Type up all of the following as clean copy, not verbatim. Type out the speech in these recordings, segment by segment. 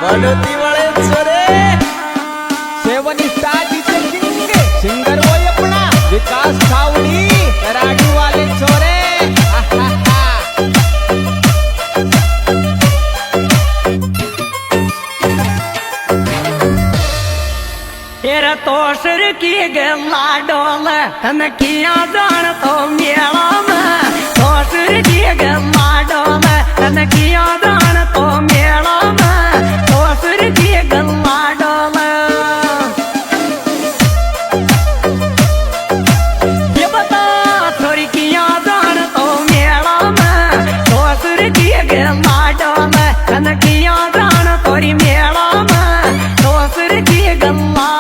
बनती वाले छोरे seven star DJ king singer वो अपना विकास छावनी कराड़ी वाले छोरे तेरा तो सर की गला डोल तन किया जान तो मेला में तो सर की गला डोल तन किया जान तो मेला में तो सर की गला डोल ये बता थोड़ी किया जान तो मेला में तो सर की गला डोल तन किया जान थोड़ी मेला में तो सर की गला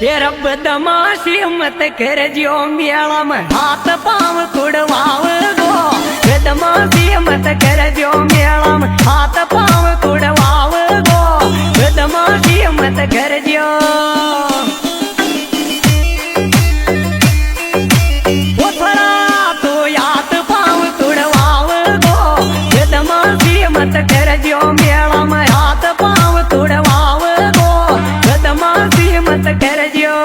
तेरा बदमाशी मत कर जो मेला में हाथ पाँव तुड़वाव गो बदमाशी मत कर जो मेला में हाथ पाँव तुड़वाव गो बदमाशी मत कर जो थोड़ा तो हाथ पाँव तुड़वाव गो बदमाशी मत कर जो मेला में हाथ पाँव तुड़वाव गो बदमाशी मत कर जो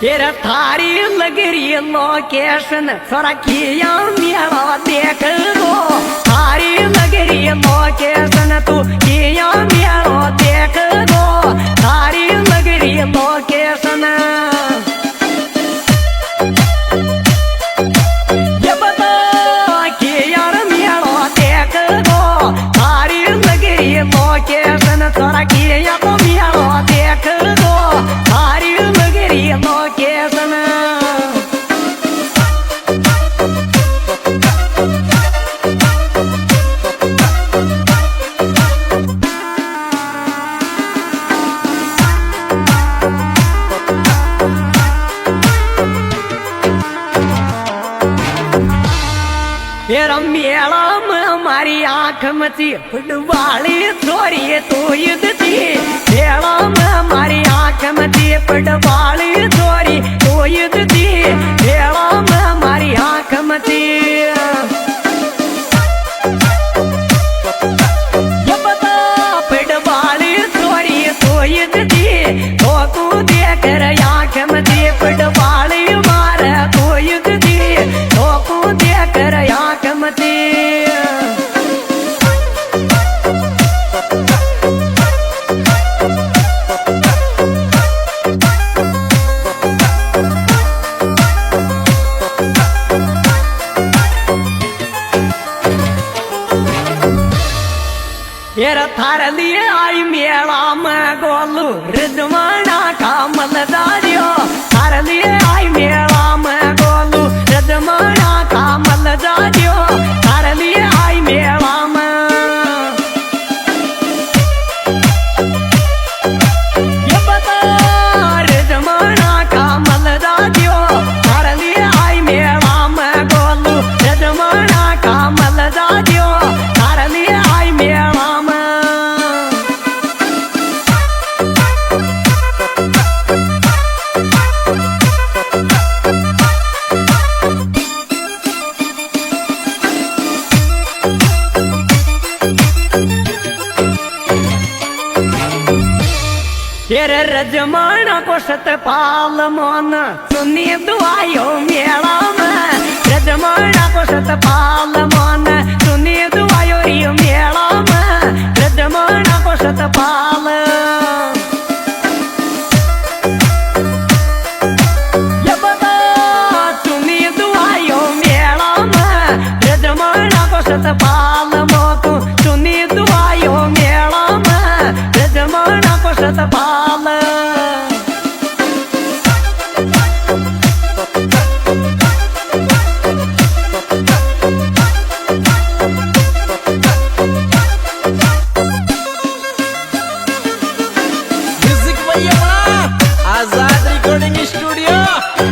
तेरा थारी लग रही लोकेशन थोड़ा किया मेरा देख लो थारी लग रही लोकेशन तू किया मेरा देख लो थारी लग रही लोकेशन ये बता कि यार मेरा देख लो थारी लग रही लोकेशन थोड़ा किया तो मेरा देख लो थारी लग रही लोकेशन तेरा मेला में हमारी आंख मची फुटबाली छोरी तू युद्ध थी मेला में हमारी आंख मची फुटबाली छोरी तू युद्ध थी मेला में हमारी आंख मची ये बता फुटबाली छोरी तू युद्ध थी तो तू देख रही आंख मची फुटबाली मार तू युद्ध थी तो तू देख रही आंख मची तेरा थार लिए आई मेला में गोलू रिजवाना का मलदारियो थार लिए आई मेला में गोलू रिजवाना का मलदारियो थार लिए आई मेला में ये बता रिजवाना का मलदारियो थार लिए आई मेला में गोलू रिजवाना का मलदारियो थार लिए आई मेला तेरे रजमाना को सतपाल मोन सुनी दुआयो मेला में रजमाना को सतपाल मोन सुनी दुआयो रियो मेला में रजमाना को सतपाल ये बता सुनी दुआयो मेला में रजमाना को सतपाल मोतू सुनी दुआयो मेला में रजमाना को सतपाल भाई अपना आजाद रिकॉर्डिंग स्टूडियो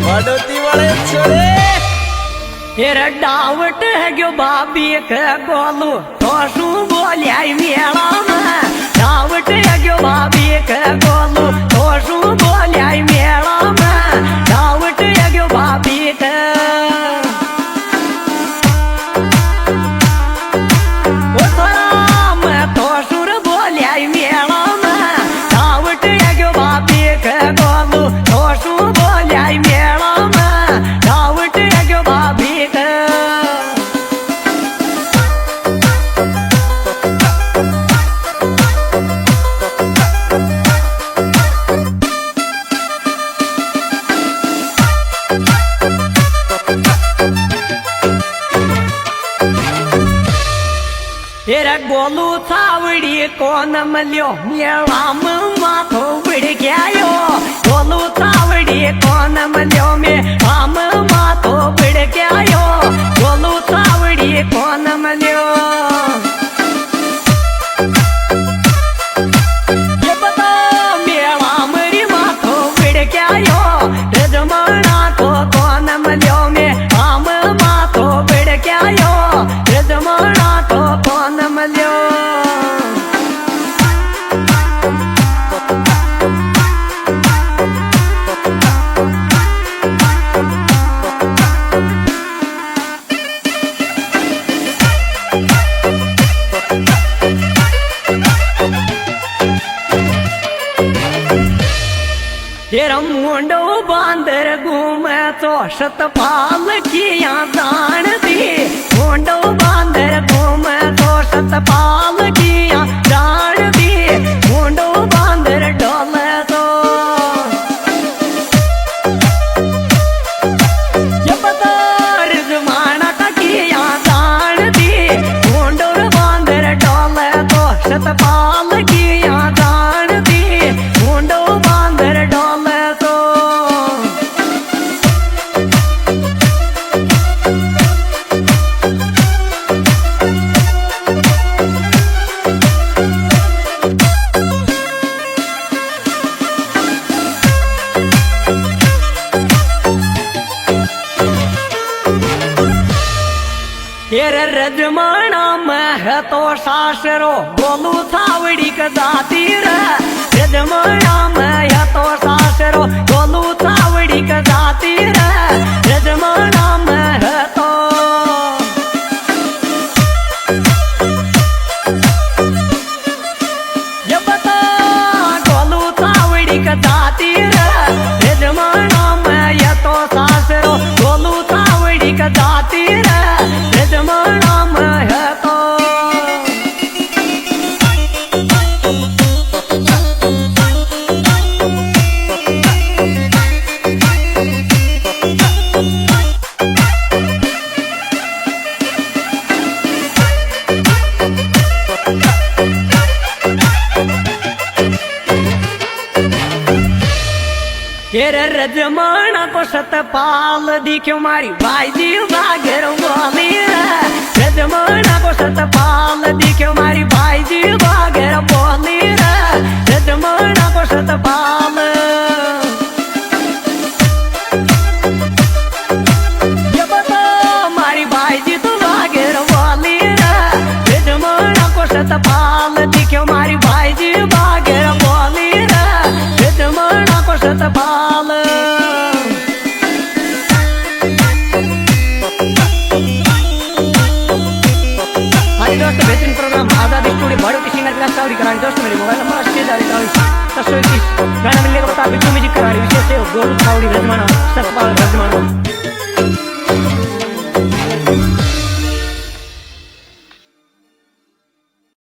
वडोती वाले छोरे हेरा डावट है गयो बाबी के गोलू तो शू बोलिया मेला में डावट है गयो बाबी के गोलू तो शू बोलिया मेला में डावट है गयो बाबी के हेरा गोलू थावड़ी कोन मल्यो मेला माथो बिड़ गयो गोलू थावड़ी कोन मल्यो मेला माथो बिड़ गयो गोलू थावड़ी कोन मल्यो ये बता मेला मरी माथो बिड़ गयो रजमाना को कोन मल्यो मेला माथो बिड़ गयो रजमाना तो कोन मल्यो तेरा मुंडो बांदर घूमे तो शतपाल किया दान दी मुंडो बांदर घूमे तो शतपाल किया दान दी मुंडो बांदर डोले तो ये पता रिजवाना का किया दान दी मुंडो बांदर डोले तो शतपाल किया दान दी मुंडो बांदर डोले तेरे रजमाना में है तो सासरो गोलू थावड़ी का जाती रे रजमाना में है तो सासरो गोलू थावड़ी का जाती रे रजमाना में है तो ये बता गोलू थावड़ी का जाती रे रजमाना में है तो सासरो गोलू थावड़ी का जाती रे रजमाना में है तो तेरे रजमाना को सतपाल दिखो मारी भाई जी बागर बोली रजमाना को सतपाल दिखो मारी भाई जी बागर बोली रजमाना को सतपाल ये बता मारी भाई जी तो बागर बोली रजमाना को सतपाल दिखो मारी भाई जी बागर बोली रजमाना को सतपाल दोस्तों बेहतरीन प्रोग्राम आजाद स्टूडियो भड़ोती सिंगर विकास चावड़ी करा रही दोस्तों मेरे मोबाइल नंबर 80 गाना मिलने के बता बिट्टू म्यूजिक करा रही विशेष गोलू चावड़ी रजमाना